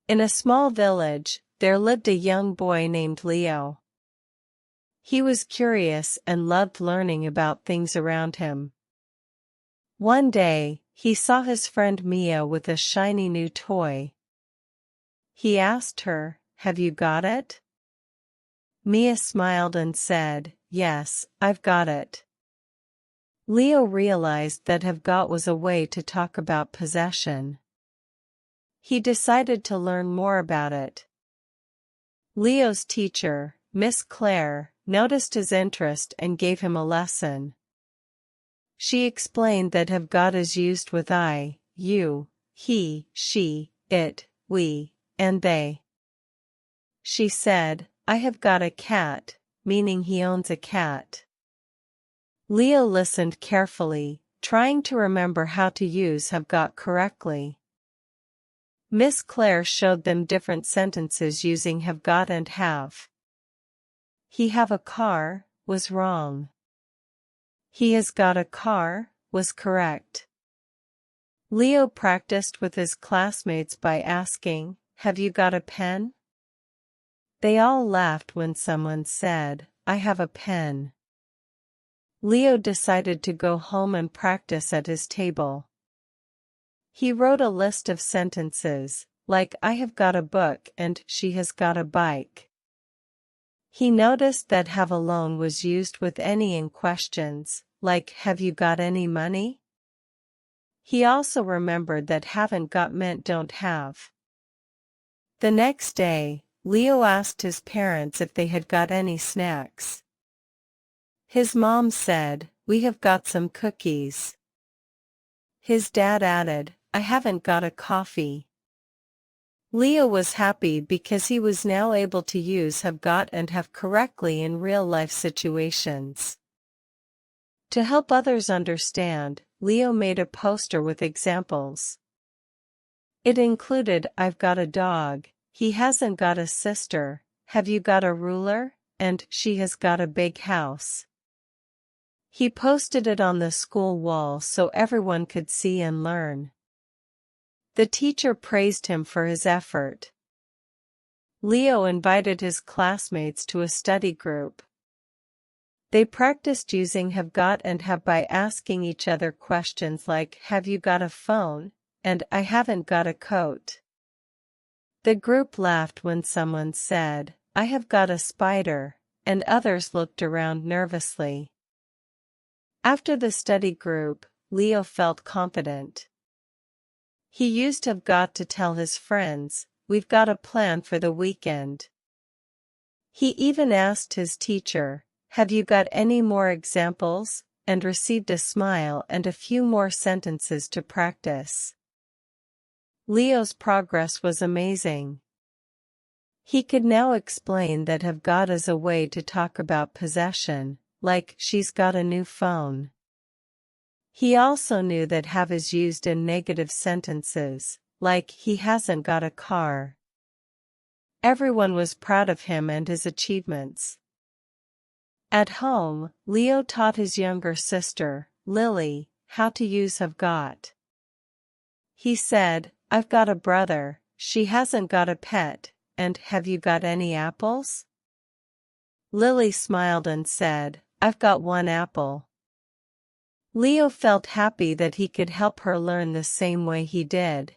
In a small village, there lived a young boy named Leo. He was curious and loved learning about things around him. One day, he saw his friend Mia with a shiny new toy. He asked her, "Have you got it?" Mia smiled and said, "Yes, I've got it." Leo realized that have got was a way to talk about possession. He decided to learn more about it. Leo's teacher, Miss Claire, noticed his interest and gave him a lesson. She explained that have got is used with I, you, he, she, it, we, and they. She said, "I have got a cat," meaning he owns a cat. Leo listened carefully, trying to remember how to use have got correctly. Miss Claire showed them different sentences using have got and have. He have a car was wrong. He has got a car was correct. Leo practiced with his classmates by asking, "Have you got a pen?" They all laughed when someone said, "I have a pen." Leo decided to go home and practice at his table. He wrote a list of sentences, like "I have got a book" and "she has got a bike." He noticed that have alone was used with any in questions, like "Have you got any money?" He also remembered that haven't got meant don't have. The next day, Leo asked his parents if they had got any snacks. His mom said, "We have got some cookies." His dad added, "I haven't got a coffee." Leo was happy because he was now able to use have got and have correctly in real-life situations. To help others understand, Leo made a poster with examples. It included "I've got a dog," "He hasn't got a sister," "Have you got a ruler?" and "She has got a big house." He posted it on the school wall so everyone could see and learn. The teacher praised him for his effort. Leo invited his classmates to a study group. They practiced using have got and have by asking each other questions like "Have you got a phone?" and "I haven't got a coat." The group laughed when someone said, "I have got a spider," and others looked around nervously. After the study group, Leo felt confident. He used have got to tell his friends, "We've got a plan for the weekend." He even asked his teacher, "Have you got any more examples?" and received a smile and a few more sentences to practice. Leo's progress was amazing. He could now explain that have got as a way to talk about possession, like "She's got a new phone." He also knew that have is used in negative sentences, like "He hasn't got a car." Everyone was proud of him and his achievements. At home, Leo taught his younger sister, Lily, how to use have got. He said, "I've got a brother, she hasn't got a pet, and have you got any apples?" Lily smiled and said, "I've got one apple." Leo felt happy that he could help her learn the same way he did.